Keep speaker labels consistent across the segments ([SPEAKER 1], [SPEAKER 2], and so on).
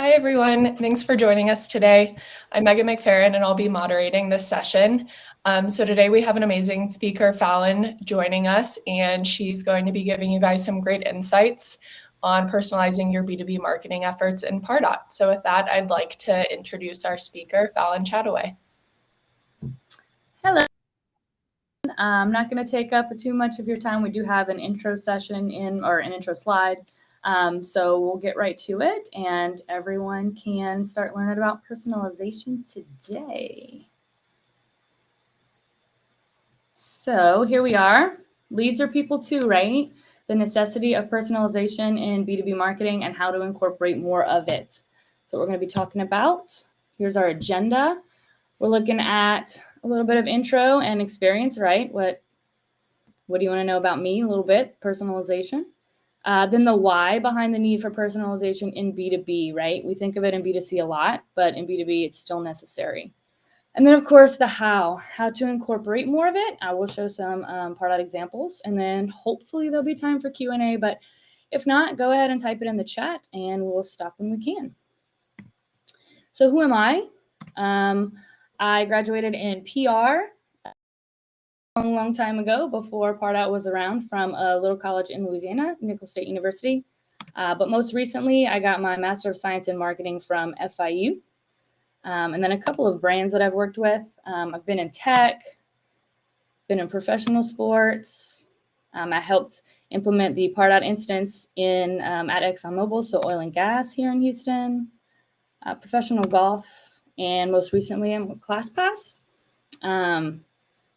[SPEAKER 1] Hi, everyone. Thanks for joining us today. I'm Megan McFerrin, and I'll be moderating this session. So today we have an amazing speaker, Fallon, joining us, and she's going to be giving you guys some great insights on personalizing your B2B marketing efforts in Pardot. So with that, I'd like to introduce our speaker, Fallon Chataway.
[SPEAKER 2] Hello. I'm not going to take up too much of your time. We do have an intro session or an intro slide. So we'll get right to it, and everyone can start learning about personalization today. So here we are. Leads are people too, right? The necessity of personalization in B2B marketing and how to incorporate more of it. So we're going to be talking about. Here's our agenda. We're looking at a little bit of intro and experience, right? What do you want to know about me? A little bit, personalization. Then the why behind the need for personalization in B2B, right? We think of it in B2C a lot, but in B2B, it's still necessary. And then, of course, the how to incorporate more of it. I will show some Pardot examples, and then hopefully there'll be time for Q&A, but if not, go ahead and type it in the chat, and we'll stop when we can. So who am I? I graduated in PR a long time ago, before Pardot was around, from a little college in Louisiana, Nicholls State University. But most recently, I got my Master of Science in Marketing from FIU. And then a couple of brands that I've worked with. I've been in tech, been in professional sports. I helped implement the Pardot instance at ExxonMobil, so oil and gas here in Houston, professional golf, and most recently I'm with ClassPass.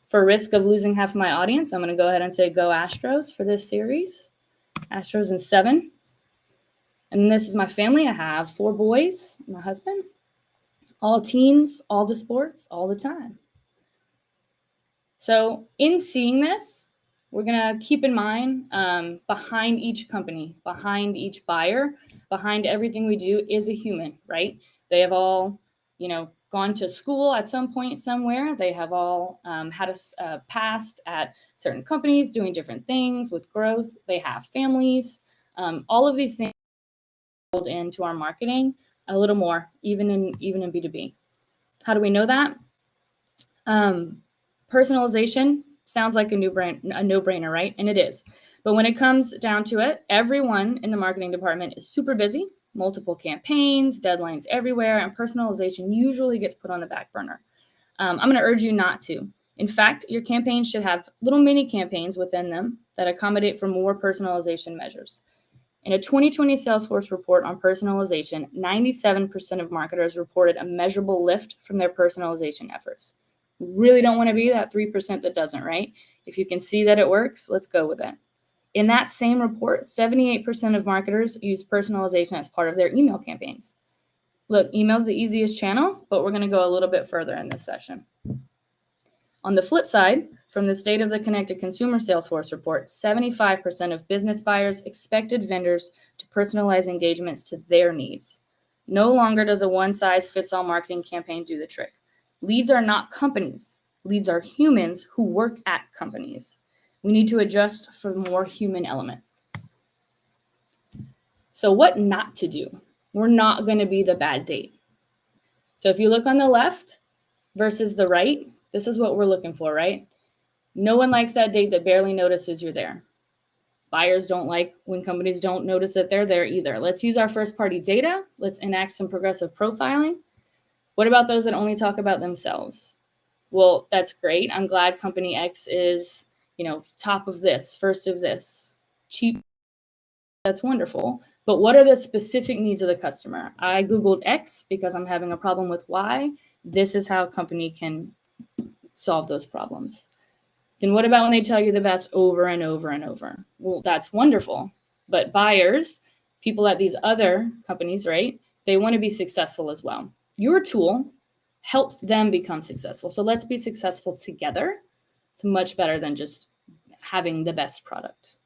[SPEAKER 2] For risk of losing half of my audience, I'm going to go ahead and say go Astros for this series. Astros in 7. And this is my family. I have 4 boys, my husband, all teens, all the sports, all the time. So in seeing this, we're going to keep in mind behind each company, behind each buyer, behind everything we do is a human, right? They have all, gone to school at some point somewhere. They have all had a past at certain companies doing different things with growth. They have families. All of these things build into our marketing a little more, even in B2B. How do we know that? Personalization sounds like a no-brainer, right? And it is. But when it comes down to it, everyone in the marketing department is super busy. Multiple campaigns, deadlines everywhere, and personalization usually gets put on the back burner. I'm going to urge you not to. In fact, your campaigns should have little mini campaigns within them that accommodate for more personalization measures. In a 2020 Salesforce report on personalization, 97% of marketers reported a measurable lift from their personalization efforts. We really don't want to be that 3% that doesn't, right? If you can see that it works, let's go with it. In that same report, 78% of marketers use personalization as part of their email campaigns. Look, email's the easiest channel, but we're going to go a little bit further in this session. On the flip side, from the State of the Connected Consumer Salesforce report, 75% of business buyers expected vendors to personalize engagements to their needs. No longer does a one-size-fits-all marketing campaign do the trick. Leads are not companies. Leads are humans who work at companies. We need to adjust for the more human element. So what not to do? We're not going to be the bad date. So if you look on the left versus the right, this is what we're looking for, right? No one likes that date that barely notices you're there. Buyers don't like when companies don't notice that they're there either. Let's use our first-party data. Let's enact some progressive profiling. What about those that only talk about themselves? Well, that's great. I'm glad Company X is, top of this, first of this, cheap. That's wonderful. But what are the specific needs of the customer? I Googled X because I'm having a problem with Y. This is how a company can solve those problems. Then what about when they tell you the best over and over and over? Well, that's wonderful. But buyers, people at these other companies, right? They want to be successful as well. Your tool helps them become successful. So let's be successful together. It's much better than just having the best product.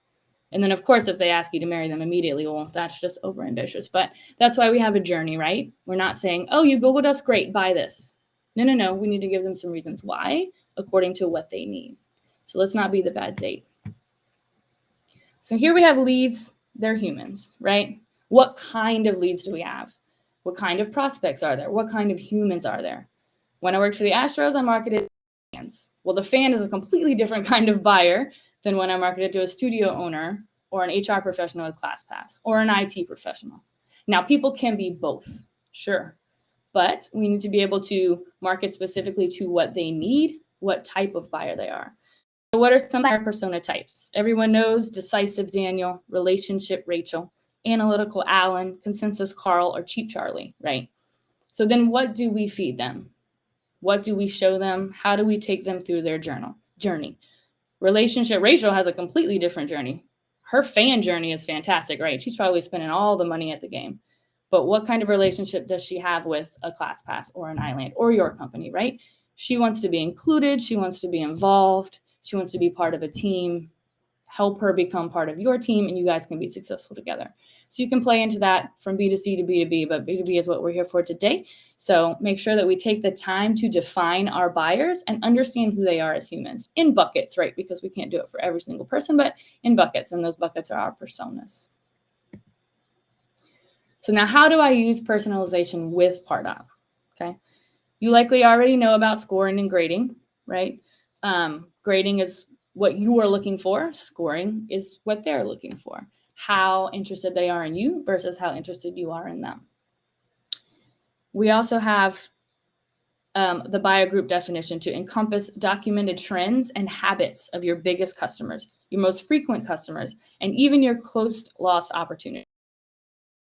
[SPEAKER 2] And then, of course, if they ask you to marry them immediately, well, that's just overambitious. But that's why we have a journey, right? We're not saying, oh, you Googled us, great, buy this. No. We need to give them some reasons why, according to what they need. So let's not be the bad date. So here we have leads. They're humans, right? What kind of leads do we have? What kind of prospects are there? What kind of humans are there? When I worked for the Astros, I marketed fans. Well, the fan is a completely different kind of buyer than when I marketed to a studio owner or an HR professional with ClassPass or an IT professional. Now, people can be both, sure, but we need to be able to market specifically to what they need, what type of buyer they are. So what are some buyer persona types? Everyone knows decisive Daniel, relationship Rachel, analytical Alan, consensus Carl, or cheap Charlie, right? So then what do we feed them? What do we show them? How do we take them through their journey? Relationship Rachel has a completely different journey. Her fan journey is fantastic, right? She's probably spending all the money at the game. But what kind of relationship does she have with a ClassPass or an Island or your company, right? She wants to be included. She wants to be involved. She wants to be part of a team. Help her become part of your team, and you guys can be successful together. So you can play into that from B2C to B2B, but B2B is what we're here for today. So make sure that we take the time to define our buyers and understand who they are as humans in buckets, right? Because we can't do it for every single person, but in buckets, and those buckets are our personas. So now how do I use personalization with Pardot? Okay. You likely already know about scoring and grading, right? Grading is what you are looking for. Scoring is what they're looking for. How interested they are in you versus how interested you are in them. We also have the buyer group definition to encompass documented trends and habits of your biggest customers, your most frequent customers, and even your close lost opportunities.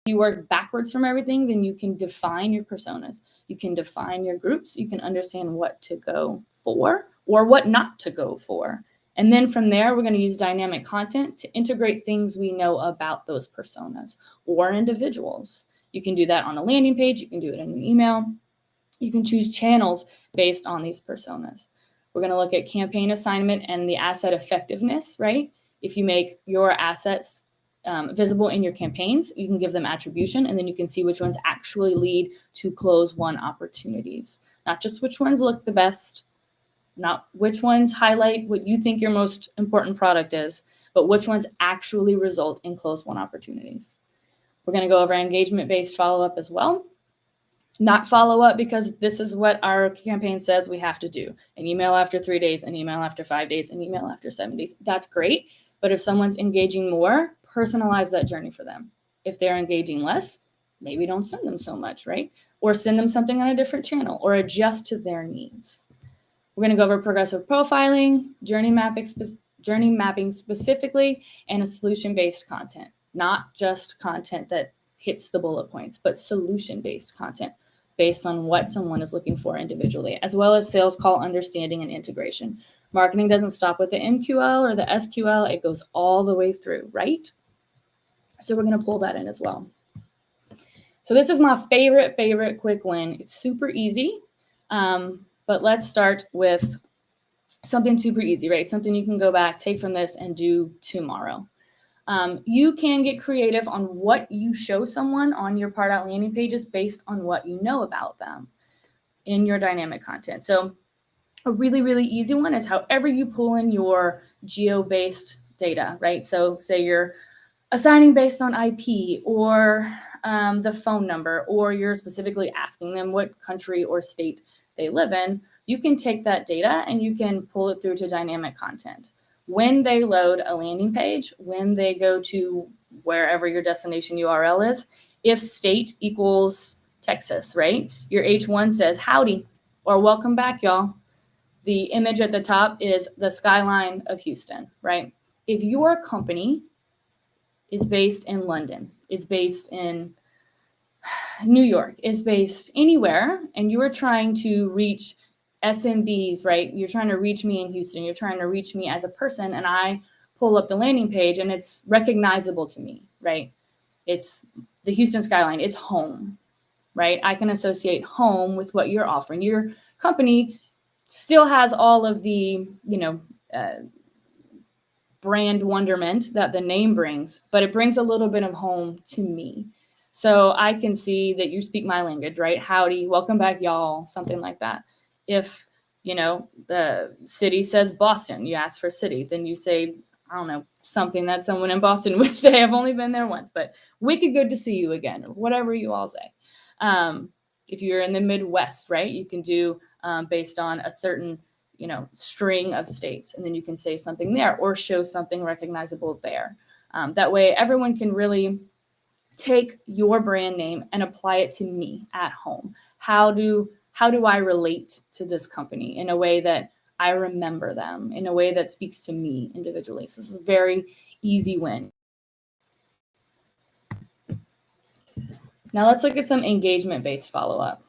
[SPEAKER 2] If you work backwards from everything, then you can define your personas. You can define your groups. You can understand what to go for or what not to go for. And then from there, we're going to use dynamic content to integrate things we know about those personas or individuals. You can do that on a landing page. You can do it in an email. You can choose channels based on these personas. We're going to look at campaign assignment and the asset effectiveness, right? If you make your assets visible in your campaigns, you can give them attribution, and then you can see which ones actually lead to close won opportunities. Not just which ones look the best, not which ones highlight what you think your most important product is, but which ones actually result in close won opportunities. We're going to go over engagement-based follow-up as well. Not follow-up because this is what our campaign says we have to do. An email after 3 days, an email after 5 days, an email after 7 days. That's great. But if someone's engaging more, personalize that journey for them. If they're engaging less, maybe don't send them so much, right? Or send them something on a different channel or adjust to their needs. We're going to go over progressive profiling, journey mapping specifically, and a solution-based content. Not just content that hits the bullet points, but solution-based content based on what someone is looking for individually, as well as sales call understanding and integration. Marketing doesn't stop with the MQL or the SQL. It goes all the way through, right? So we're going to pull that in as well. So this is my favorite quick win. It's super easy, but let's start with something super easy, right? Something you can go back, take from this, and do tomorrow. You can get creative on what you show someone on your Pardot landing pages based on what you know about them in your dynamic content. So a really easy one is however you pull in your geo-based data, right? So say you're assigning based on IP or the phone number, or you're specifically asking them what country or state they live in, you can take that data and you can pull it through to dynamic content. When they load a landing page, when they go to wherever your destination URL is, if state equals Texas, right? Your H1 says howdy or welcome back, y'all. The image at the top is the skyline of Houston, right? If your company is based in London, is based in New York, is based anywhere, and you are trying to reach SMBs, right? You're trying to reach me in Houston. You're trying to reach me as a person, and I pull up the landing page and it's recognizable to me, right? It's the Houston skyline. It's home, right? I can associate home with what you're offering. Your company still has all of the, brand wonderment that the name brings, but it brings a little bit of home to me. So I can see that you speak my language, right? Howdy, welcome back, y'all, something like that. If, the city says Boston, you ask for city, then you say, I don't know, something that someone in Boston would say. I've only been there once, but wicked good to see you again, or whatever you all say. If you're in the Midwest, right, you can do based on a certain, string of states, and then you can say something there or show something recognizable there. That way everyone can really take your brand name and apply it to me at home. How do I relate to this company in a way that I remember them, in a way that speaks to me individually? So this is a very easy win. Now let's look at some engagement-based follow-up.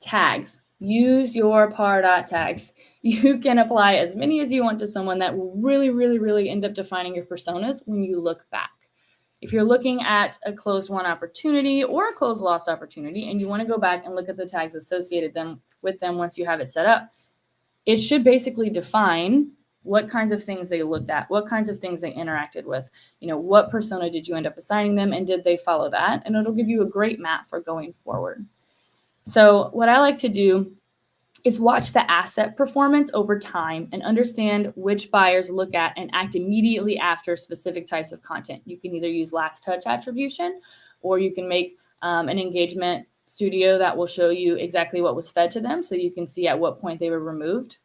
[SPEAKER 2] Tags. Use your Pardot tags. You can apply as many as you want to someone that will really, really, really end up defining your personas when you look back. If you're looking at a closed won opportunity or a closed lost opportunity, and you want to go back and look at the tags associated with them once you have it set up, it should basically define what kinds of things they looked at, what kinds of things they interacted with, what persona did you end up assigning them, and did they follow that? And it'll give you a great map for going forward. So what I like to do is watch the asset performance over time and understand which buyers look at and act immediately after specific types of content. You can either use last touch attribution, or you can make an engagement studio that will show you exactly what was fed to them, so you can see at what point they were removed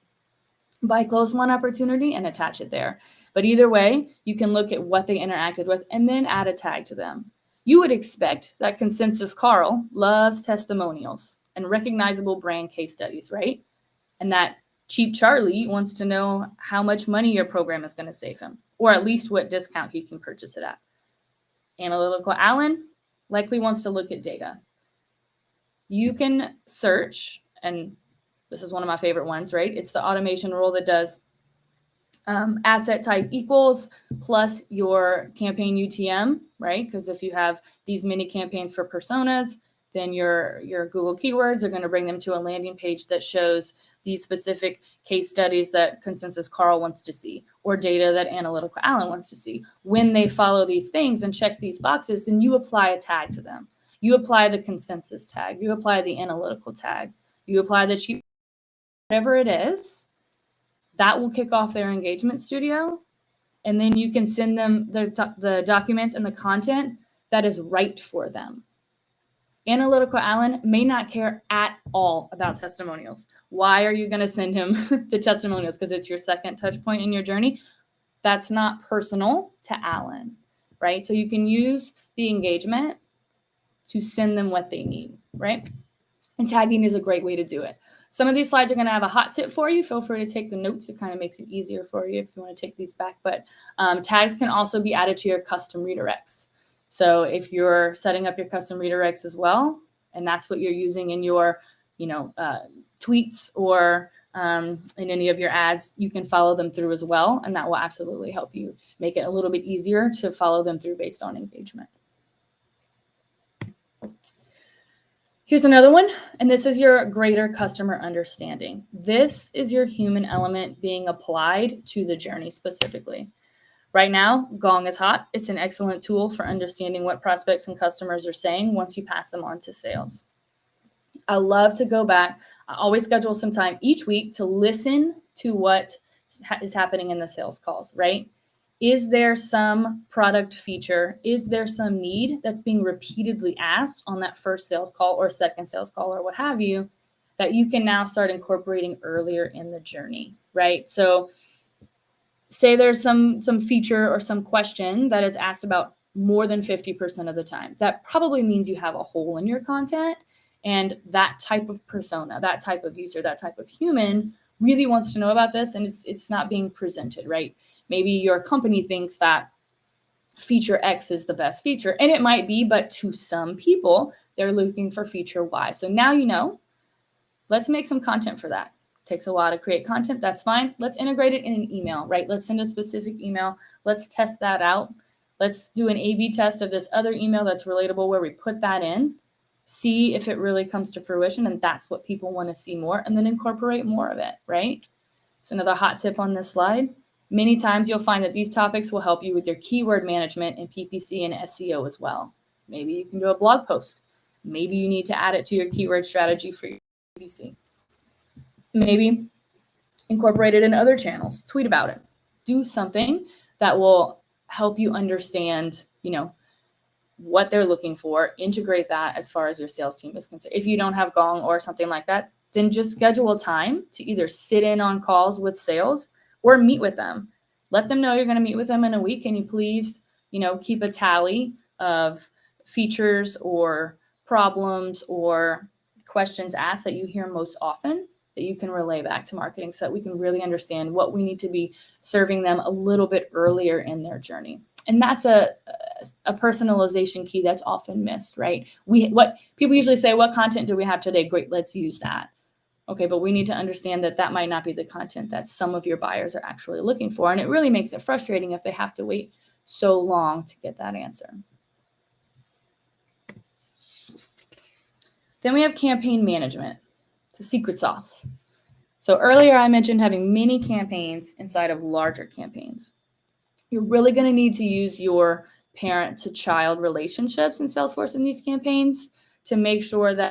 [SPEAKER 2] by closed won opportunity and attach it there. But either way, you can look at what they interacted with and then add a tag to them. You would expect that Consensus Carl loves testimonials and recognizable brand case studies, right? And that Cheap Charlie wants to know how much money your program is going to save him, or at least what discount he can purchase it at. Analytical Alan likely wants to look at data. You can search, and this is one of my favorite ones, right? It's the automation rule that does asset type equals plus your campaign UTM, right? Because if you have these mini campaigns for personas, then your Google keywords are going to bring them to a landing page that shows these specific case studies that Consensus Carl wants to see, or data that Analytical Alan wants to see. When they follow these things and check these boxes, then you apply a tag to them. You apply the consensus tag. You apply the analytical tag. You apply the cheap, whatever it is, that will kick off their engagement studio. And then you can send them the documents and the content that is right for them. Analytical Alan may not care at all about testimonials. Why are you going to send him the testimonials? Because it's your second touch point in your journey. That's not personal to Alan, right? So you can use the engagement to send them what they need, right? And tagging is a great way to do it. Some of these slides are going to have a hot tip for you. Feel free to take the notes. It kind of makes it easier for you if you want to take these back. But tags can also be added to your custom redirects. So if you're setting up your custom redirects as well, and that's what you're using in your, tweets or in any of your ads, you can follow them through as well. And that will absolutely help you make it a little bit easier to follow them through based on engagement. Here's another one, and this is your greater customer understanding. This is your human element being applied to the journey specifically. Right now, Gong is hot. It's an excellent tool for understanding what prospects and customers are saying once you pass them on to sales. I love to go back. I always schedule some time each week to listen to what is happening in the sales calls, right? Is there some product feature? Is there some need that's being repeatedly asked on that first sales call or second sales call or what have you that you can now start incorporating earlier in the journey, right? So say there's some feature or some question that is asked about more than 50% of the time. That probably means you have a hole in your content, and that type of persona, that type of user, that type of human really wants to know about this, and it's not being presented, right? Maybe your company thinks that feature X is the best feature, and it might be, but to some people, they're looking for feature Y. So now you know, let's make some content for that. Takes a while to create content, that's fine. Let's integrate it in an email, right? Let's send a specific email. Let's test that out. Let's do an A/B test of this other email that's relatable where we put that in, see if it really comes to fruition, and that's what people want to see more, and then incorporate more of it, right? It's another hot tip on this slide. Many times you'll find that these topics will help you with your keyword management and PPC and SEO as well. Maybe you can do a blog post. Maybe you need to add it to your keyword strategy for your PPC. Maybe incorporate it in other channels, tweet about it. Do something that will help you understand, what they're looking for, integrate that as far as your sales team is concerned. If you don't have Gong or something like that, then just schedule a time to either sit in on calls with sales or meet with them. Let them know you're going to meet with them in a week. Can you please, keep a tally of features or problems or questions asked that you hear most often that you can relay back to marketing so that we can really understand what we need to be serving them a little bit earlier in their journey. And that's a personalization key that's often missed, right? What people usually say, what content do we have today? Great, let's use that. Okay, but we need to understand that that might not be the content that some of your buyers are actually looking for. And it really makes it frustrating if they have to wait so long to get that answer. Then we have campaign management. It's a secret sauce. So earlier I mentioned having mini campaigns inside of larger campaigns. You're really going to need to use your parent to child relationships in Salesforce in these campaigns to make sure that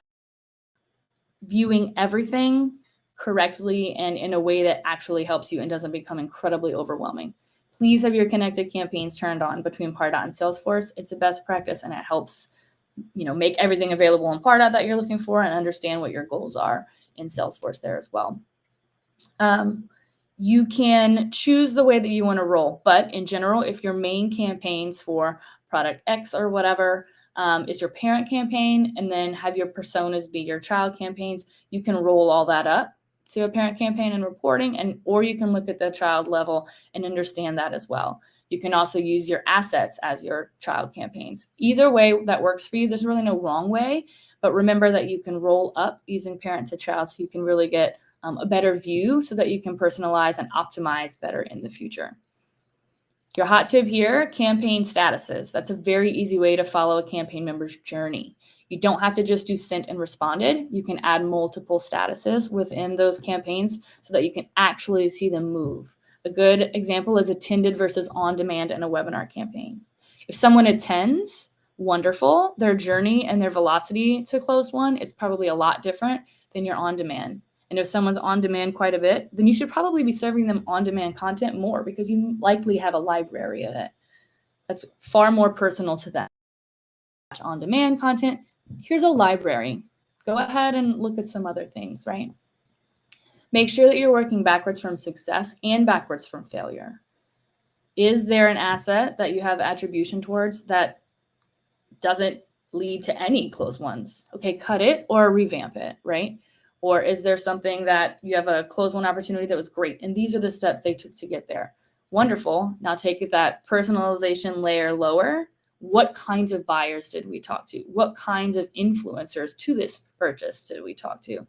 [SPEAKER 2] viewing everything correctly and in a way that actually helps you and doesn't become incredibly overwhelming. Please have your connected campaigns turned on between Pardot and Salesforce. It's a best practice and it helps, make everything available in Pardot that you're looking for and understand what your goals are in Salesforce there as well. You can choose the way that you want to roll, but in general, if your main campaigns for product X or whatever is your parent campaign, and then have your personas be your child campaigns, you can roll all that up to a parent campaign and reporting, or you can look at the child level and understand that as well. You can also use your assets as your child campaigns. Either way that works for you, there's really no wrong way, but remember that you can roll up using parent to child so you can really get a better view so that you can personalize and optimize better in the future. Your hot tip here, campaign statuses. That's a very easy way to follow a campaign member's journey. You don't have to just do sent and responded. You can add multiple statuses within those campaigns so that you can actually see them move. A good example is attended versus on demand in a webinar campaign. If someone attends, wonderful. Their journey and their velocity to closed won is probably a lot different than your on demand. And if someone's on demand quite a bit, then you should probably be serving them on demand content more because you likely have a library of it. That's far more personal to them. On demand content, here's a library. Go ahead and look at some other things, right? Make sure that you're working backwards from success and backwards from failure. Is there an asset that you have attribution towards that doesn't lead to any closed ones? Okay, cut it or revamp it, right? Or is there something that you have a closed won opportunity that was great and these are the steps they took to get there? Wonderful. Now take it that personalization layer lower. What kinds of buyers did we talk to? What kinds of influencers to this purchase did we talk to?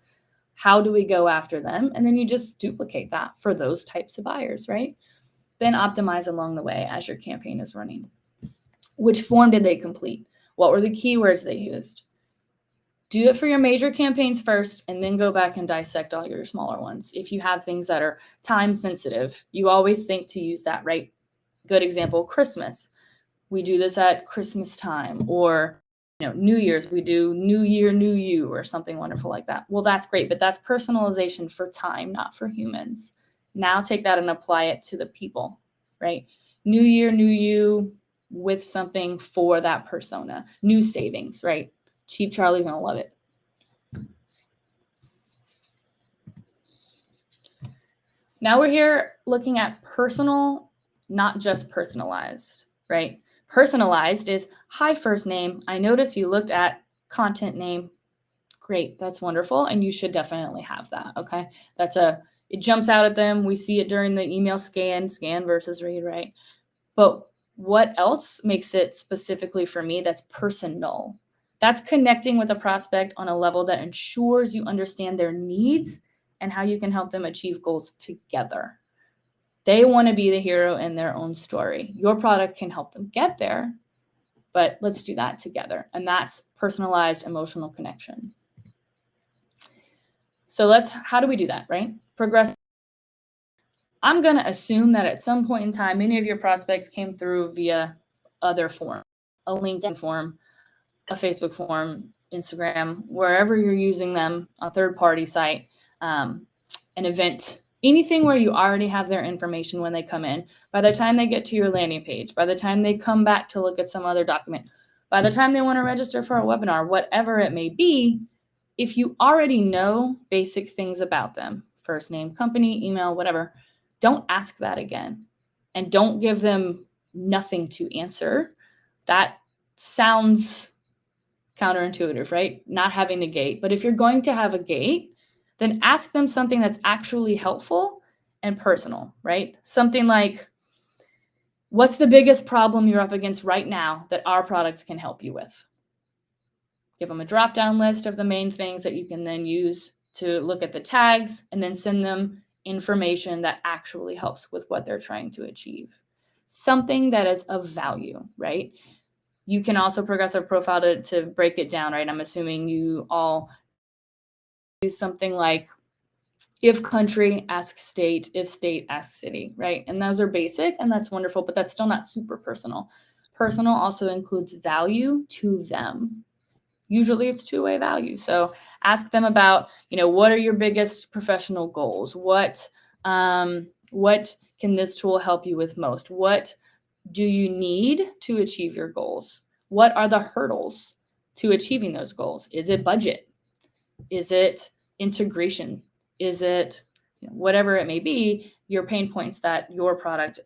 [SPEAKER 2] How do we go after them? And then you just duplicate that for those types of buyers, right? Then optimize along the way as your campaign is running. Which form did they complete? What were the keywords they used? Do it for your major campaigns first, and then go back and dissect all your smaller ones. If you have things that are time sensitive, you always think to use that, right? Good example, Christmas. We do this at Christmas time, or New Year's, we do New Year, New You, or something wonderful like that. Well, that's great, but that's personalization for time, not for humans. Now take that and apply it to the people, right? New Year, New You with something for that persona. New savings, right? Cheap Charlie's gonna love it. Now we're here looking at personal, not just personalized, right? Personalized is, hi, first name. I noticed you looked at content name. Great, that's wonderful. And you should definitely have that, okay? It jumps out at them. We see it during the email scan versus read, right? But what else makes it specifically for me that's personal? That's connecting with a prospect on a level that ensures you understand their needs and how you can help them achieve goals together. They want to be the hero in their own story. Your product can help them get there, but let's do that together. And that's personalized emotional connection. So how do we do that, right? Progress. I'm going to assume that at some point in time, many of your prospects came through via other form, a LinkedIn form, a Facebook form, Instagram, wherever you're using them, a third-party site, an event, anything where you already have their information when they come in. By the time they get to your landing page, by the time they come back to look at some other document, By the time they want to register for a webinar, whatever it may be, if you already know basic things about them, first name, company, email, whatever, don't ask that again. And don't give them nothing to answer. That sounds counterintuitive, right? Not having a gate. But if you're going to have a gate, then ask them something that's actually helpful and personal, right? Something like, what's the biggest problem you're up against right now that our products can help you with? Give them a drop-down list of the main things that you can then use to look at the tags, and then send them information that actually helps with what they're trying to achieve. Something that is of value, right? You can also progressive profile to break it down, right? I'm assuming you all use something like if country asks state, if state asks city, right? And those are basic, and that's wonderful, but that's still not super personal. Personal also includes value to them. Usually it's two-way value. So ask them about, what are your biggest professional goals? What can this tool help you with most? What do you need to achieve your goals? What are the hurdles to achieving those goals? Is it budget? Is it integration? Is it whatever it may be, your pain points that your product,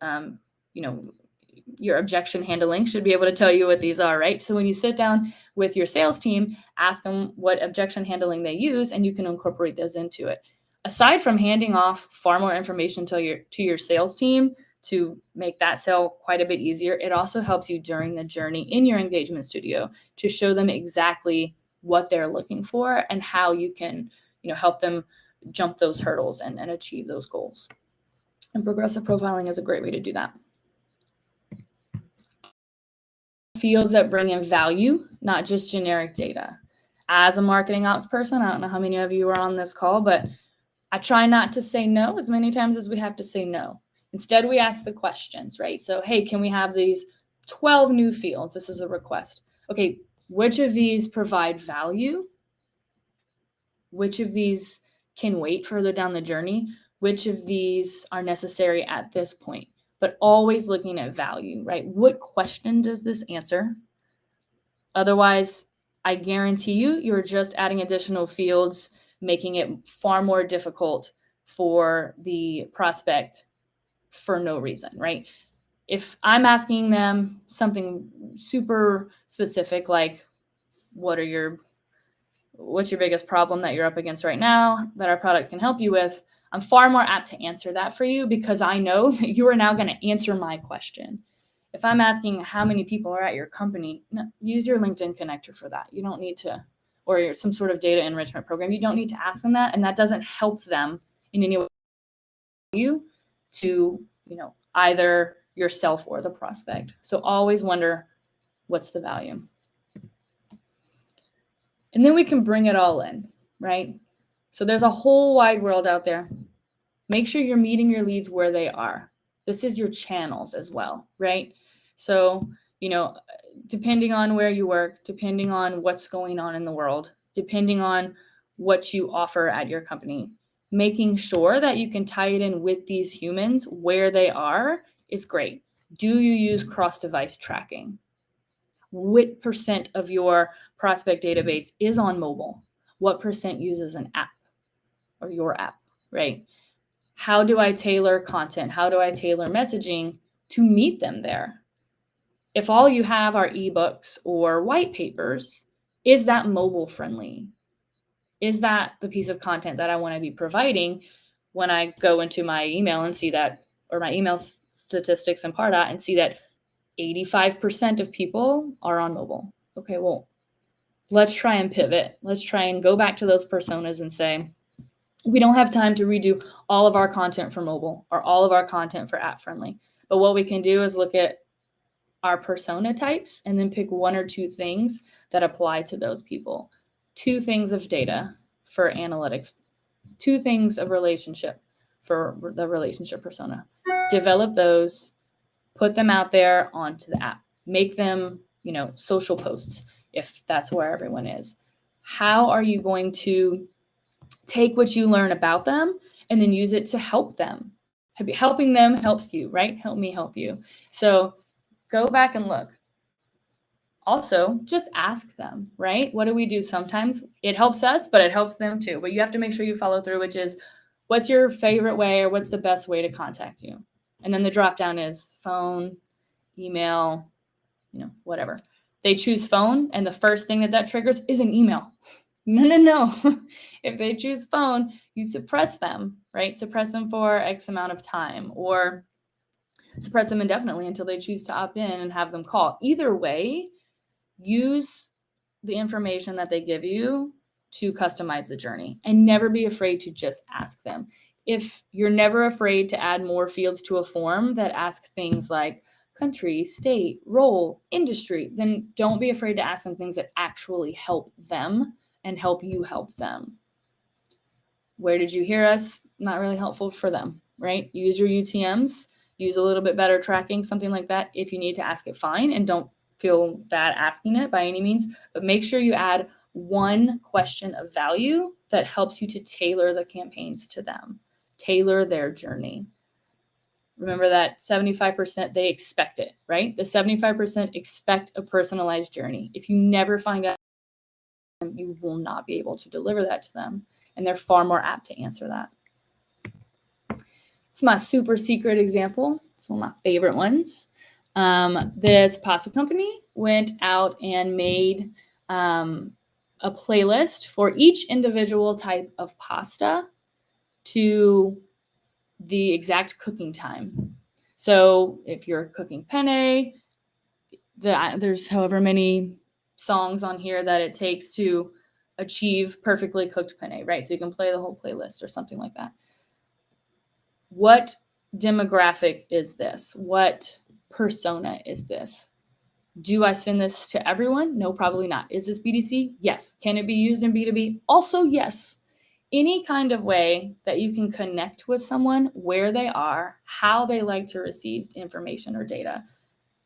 [SPEAKER 2] your objection handling should be able to tell you what these are, right? So when you sit down with your sales team, ask them what objection handling they use, and you can incorporate those into it. Aside from handing off far more information to your sales team to make that sale quite a bit easier, it also helps you during the journey in your engagement studio to show them exactly what they're looking for and how you can, help them jump those hurdles and achieve those goals. And progressive profiling is a great way to do that. Fields that bring in value, not just generic data. As a marketing ops person, I don't know how many of you are on this call, but I try not to say no as many times as we have to say no. Instead, we ask the questions, right? So, hey, can we have these 12 new fields? This is a request. Okay, which of these provide value? Which of these can wait further down the journey? Which of these are necessary at this point? But always looking at value, right? What question does this answer? Otherwise, I guarantee you're just adding additional fields, making it far more difficult for the prospect for no reason, right? If I'm asking them something super specific, like what's your biggest problem that you're up against right now that our product can help you with, I'm far more apt to answer that for you because I know that you are now going to answer my question. If I'm asking how many people are at your company, no, use your LinkedIn connector for that. You don't need to, or some sort of data enrichment program. You don't need to ask them that, and that doesn't help them in any way to, either yourself or the prospect. So always wonder, what's the value? And then we can bring it all in, right? So there's a whole wide world out there. Make sure you're meeting your leads where they are. This is your channels as well, right? So, depending on where you work, depending on what's going on in the world, depending on what you offer at your company, making sure that you can tie it in with these humans where they are is great. Do you use cross-device tracking? What percent of your prospect database is on mobile? What percent uses an app or your app, right? How do I tailor content? How do I tailor messaging to meet them there? If all you have are ebooks or white papers, is that mobile friendly? Is that the piece of content that I want to be providing when I go into my email and see that, or my email statistics in Pardot and see that 85% of people are on mobile? Okay, well, let's try and pivot. Let's try and go back to those personas and say, we don't have time to redo all of our content for mobile or all of our content for app friendly. But what we can do is look at our persona types and then pick one or two things that apply to those people. 2 things of data for analytics, 2 things of relationship for the relationship persona. Develop those, put them out there onto the app, make them, social posts if that's where everyone is. How are you going to take what you learn about them and then use it to help them? Helping them helps you, right? Help me help you. So go back and look. Also, just ask them, right? What do we do? Sometimes it helps us, but it helps them too. But you have to make sure you follow through, which is, what's your favorite way or what's the best way to contact you? And then the drop down is phone, email, whatever. They choose phone, and the first thing that triggers is an email. No. If they choose phone, you suppress them, right? Suppress them for X amount of time, or suppress them indefinitely until they choose to opt in and have them call. Either way, use the information that they give you to customize the journey, and never be afraid to just ask them. If you're never afraid to add more fields to a form that ask things like country, state, role, industry, then don't be afraid to ask them things that actually help them and help you help them. Where did you hear us? Not really helpful for them, right? Use your UTMs, use a little bit better tracking, something like that. If you need to ask it, fine, and don't feel bad asking it by any means, but make sure you add one question of value that helps you to tailor the campaigns to them, tailor their journey. Remember that 75% they expect it, right? The 75% expect a personalized journey. If you never find out, you will not be able to deliver that to them, and they're far more apt to answer that. It's my super secret example. It's one of my favorite ones. This pasta company went out and made a playlist for each individual type of pasta to the exact cooking time. So if you're cooking penne, there's however many songs on here that it takes to achieve perfectly cooked penne, right? So you can play the whole playlist or something like that. What demographic is this? What persona is this? Do I send this to everyone? No, probably not. Is this BDC? Yes. Can it be used in B2B? Also, yes. Any kind of way that you can connect with someone, where they are, how they like to receive information or data.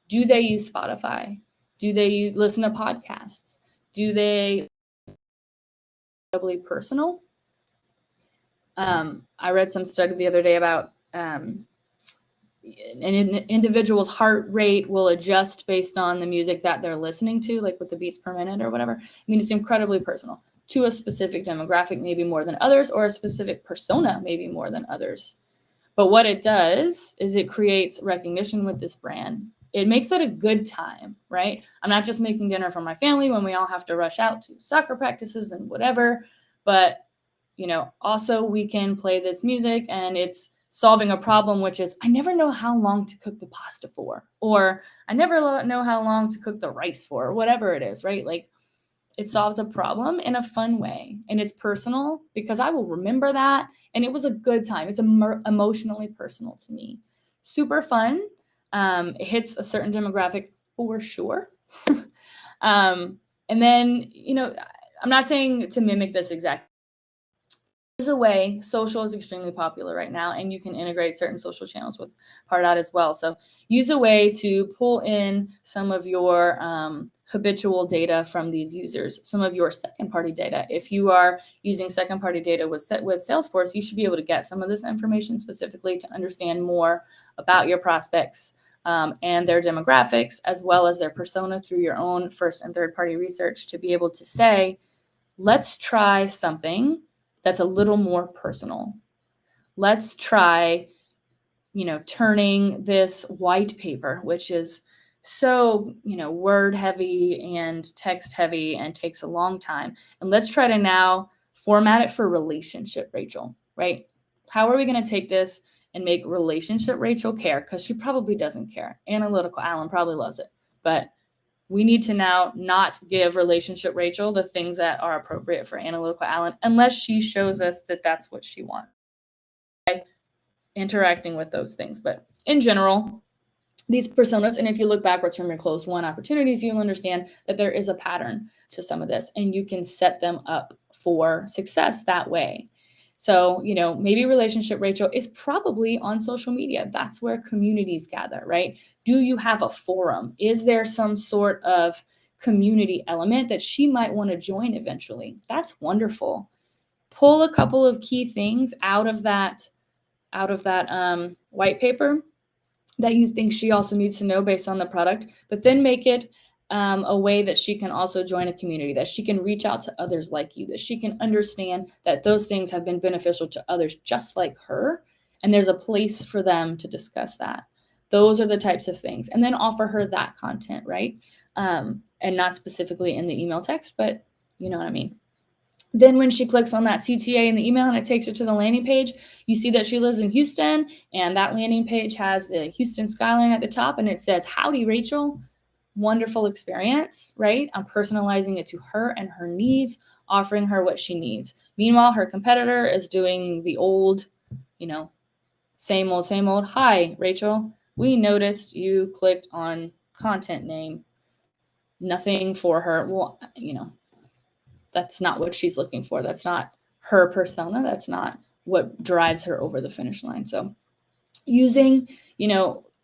[SPEAKER 2] Do they use Spotify? Do they listen to podcasts? Do they incredibly personal? I read some study the other day about an individual's heart rate will adjust based on the music that they're listening to, like with the beats per minute or whatever. I mean, it's incredibly personal to a specific demographic, maybe more than others, or a specific persona, maybe more than others. But what it does is it creates recognition with this brand. It makes it a good time, right? I'm not just making dinner for my family when we all have to rush out to soccer practices and whatever, but also we can play this music and it's solving a problem, which is, I never know how long to cook the pasta for, or I never know how long to cook the rice for, or whatever it is, right? Like, it solves a problem in a fun way, and it's personal because I will remember that, and it was a good time. It's emotionally personal to me. Super fun. It hits a certain demographic for sure. And then, I'm not saying to mimic this exactly. There's a way. Social is extremely popular right now, and you can integrate certain social channels with Pardot as well. So use a way to pull in some of your habitual data from these users, some of your second-party data. If you are using second-party data with Salesforce, you should be able to get some of this information specifically to understand more about your prospects and their demographics, as well as their persona through your own first and third-party research, to be able to say, let's try something that's a little more personal. Let's try, turning this white paper, which is so, word heavy and text heavy and takes a long time. And let's try to now format it for relationship Rachel, right? How are we going to take this and make relationship Rachel care? Because she probably doesn't care. Analytical Alan probably loves it. But we need to now not give relationship Rachel the things that are appropriate for analytical Alan, unless she shows us that that's what she wants. Interacting with those things. But in general, these personas, and if you look backwards from your closed won opportunities, you'll understand that there is a pattern to some of this, and you can set them up for success that way. So, maybe relationship Rachel is probably on social media. That's where communities gather, right? Do you have a forum? Is there some sort of community element that she might want to join eventually? That's wonderful. Pull a couple of key things out of that white paper that you think she also needs to know based on the product, but then make it a way that she can also join a community, that she can reach out to others like you, that she can understand that those things have been beneficial to others just like her. And there's a place for them to discuss that. Those are the types of things. And then offer her that content, right? And not specifically in the email text, but you know what I mean. Then when she clicks on that CTA in the email and it takes her to the landing page, you see that she lives in Houston, and that landing page has the Houston skyline at the top, and it says, "Howdy, Rachel." Wonderful experience, right? I'm personalizing it to her and her needs, offering her what she needs. Meanwhile, her competitor is doing the old, same old, same old. "Hi, Rachel. We noticed you clicked on content name." Nothing for her. Well, that's not what she's looking for. That's not her persona. That's not what drives her over the finish line. So using,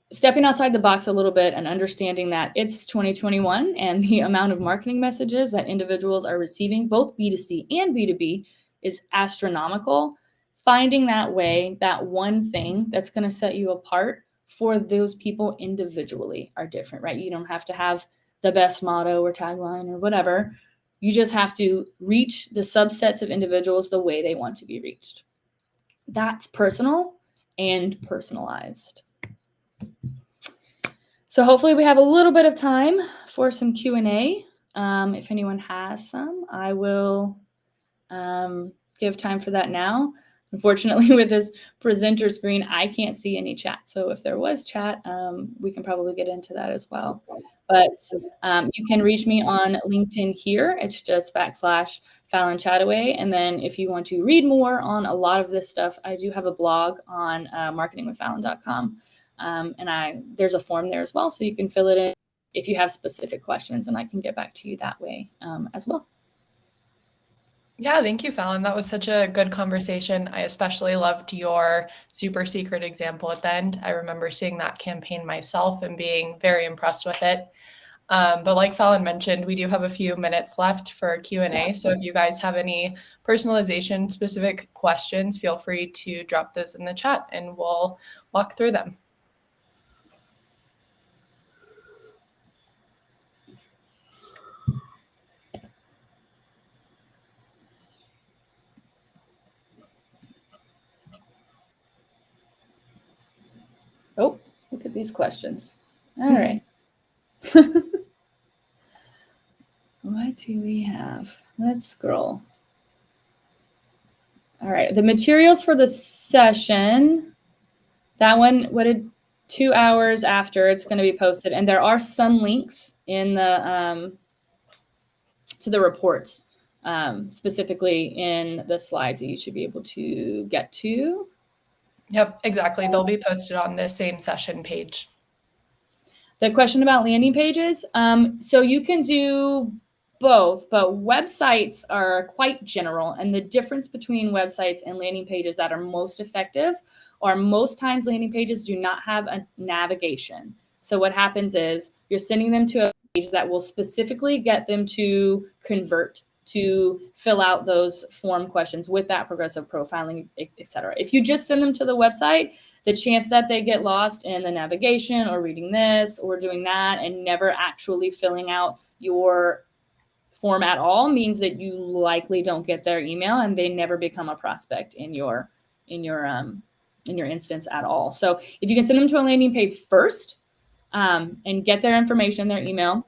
[SPEAKER 2] stepping outside the box a little bit and understanding that it's 2021 and the amount of marketing messages that individuals are receiving, both B2C and B2B, is astronomical. Finding that way, that one thing that's going to set you apart for those people individually are different, right? You don't have to have the best motto or tagline or whatever. You just have to reach the subsets of individuals the way they want to be reached. That's personal and personalized. So hopefully we have a little bit of time for some Q&A. If anyone has some, I will give time for that now. Unfortunately, with this presenter screen, I can't see any chat. So if there was chat, we can probably get into that as well. But you can reach me on LinkedIn here. It's just /Fallon Chataway. And then if you want to read more on a lot of this stuff, I do have a blog on marketingwithfallon.com. And there's a form there as well. So you can fill it in if you have specific questions, and I can get back to you that way as well.
[SPEAKER 1] Yeah, thank you, Fallon. That was such a good conversation. I especially loved your super secret example at the end. I remember seeing that campaign myself and being very impressed with it. But like Fallon mentioned, we do have a few minutes left for Q&A. So if you guys have any personalization specific questions, feel free to drop those in the chat and we'll walk through them.
[SPEAKER 2] Oh, look at these questions. All right. What do we have? Let's scroll. All right. The materials for the session, that one, 2 hours after it's going to be posted. And there are some links in the to the reports, specifically in the slides that you should be able to get to.
[SPEAKER 1] Yep, exactly. They'll be posted on the same session page.
[SPEAKER 2] The question about landing pages. So you can do both, but websites are quite general. And the difference between websites and landing pages that are most effective are most times landing pages do not have a navigation. So what happens is you're sending them to a page that will specifically get them to convert, to fill out those form questions with that progressive profiling, etc. If you just send them to the website, the chance that they get lost in the navigation or reading this or doing that and never actually filling out your form at all means that you likely don't get their email and they never become a prospect in your instance at all. So if you can send them to a landing page first and get their information, their email.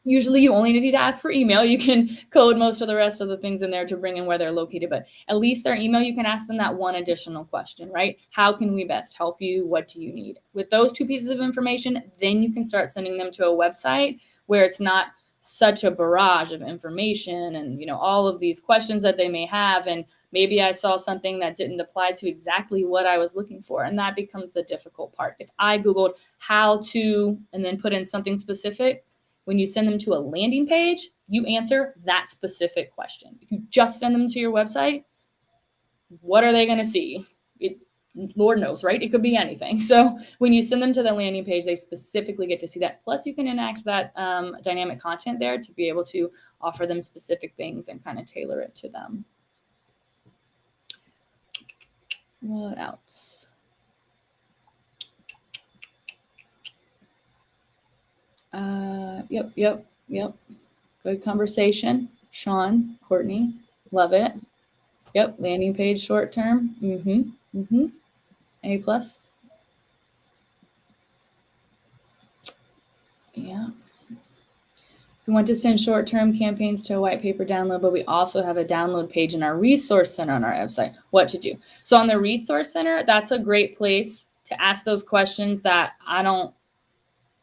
[SPEAKER 2] Usually you only need to ask for email. You can code most of the rest of the things in there to bring in where they're located, but at least their email, you can ask them that one additional question, right? How can we best help you? What do you need? With those two pieces of information, then you can start sending them to a website where it's not such a barrage of information and, all of these questions that they may have. And maybe I saw something that didn't apply to exactly what I was looking for. And that becomes the difficult part. If I Googled how to, and then put in something specific, when you send them to a landing page, you answer that specific question. If you just send them to your website, what are they going to see? Lord knows, right? It could be anything. So when you send them to the landing page, they specifically get to see that. Plus, you can enact that dynamic content there to be able to offer them specific things and kind of tailor it to them. What else? Yep. Good conversation. Sean, Courtney, love it. Yep, landing page short term. A plus. Yeah. We want to send short-term campaigns to a white paper download, but we also have a download page in our resource center on our website. What to do. So on the resource center, that's a great place to ask those questions that I don't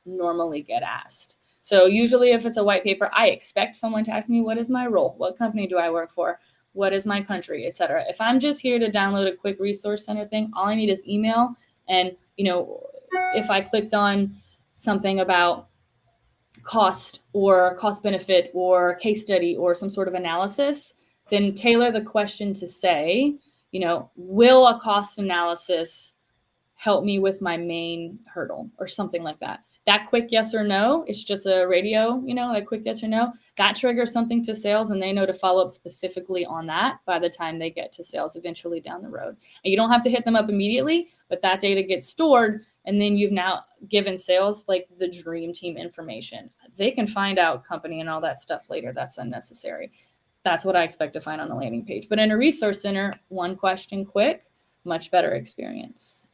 [SPEAKER 2] normally get asked. So usually if it's a white paper, I expect someone to ask me, what is my role? What company do I work for? What is my country, etc. If I'm just here to download a quick resource center thing, all I need is email. And, if I clicked on something about cost or cost benefit or case study or some sort of analysis, then tailor the question to say, will a cost analysis help me with my main hurdle or something like that. That quick yes or no, it's just a radio, like quick yes or no, that triggers something to sales and they know to follow up specifically on that by the time they get to sales eventually down the road. And you don't have to hit them up immediately, but that data gets stored and then you've now given sales like the dream team information. They can find out company and all that stuff later. That's unnecessary. That's what I expect to find on a landing page. But in a resource center, one question quick, much better experience.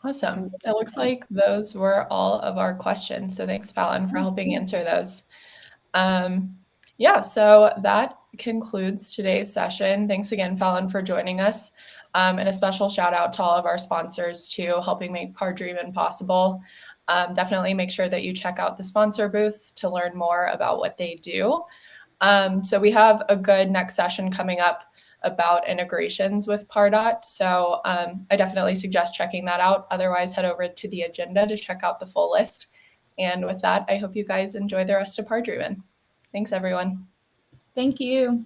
[SPEAKER 1] Awesome. It looks like those were all of our questions. So thanks, Fallon, for helping answer those. So that concludes today's session. Thanks again, Fallon, for joining us. And a special shout out to all of our sponsors too, helping make Pardot possible. Definitely make sure that you check out the sponsor booths to learn more about what they do. So we have a good next session coming up about integrations with Pardot. So I definitely suggest checking that out. Otherwise, head over to the agenda to check out the full list. And with that, I hope you guys enjoy the rest of Pardot. Thanks, everyone.
[SPEAKER 2] Thank you.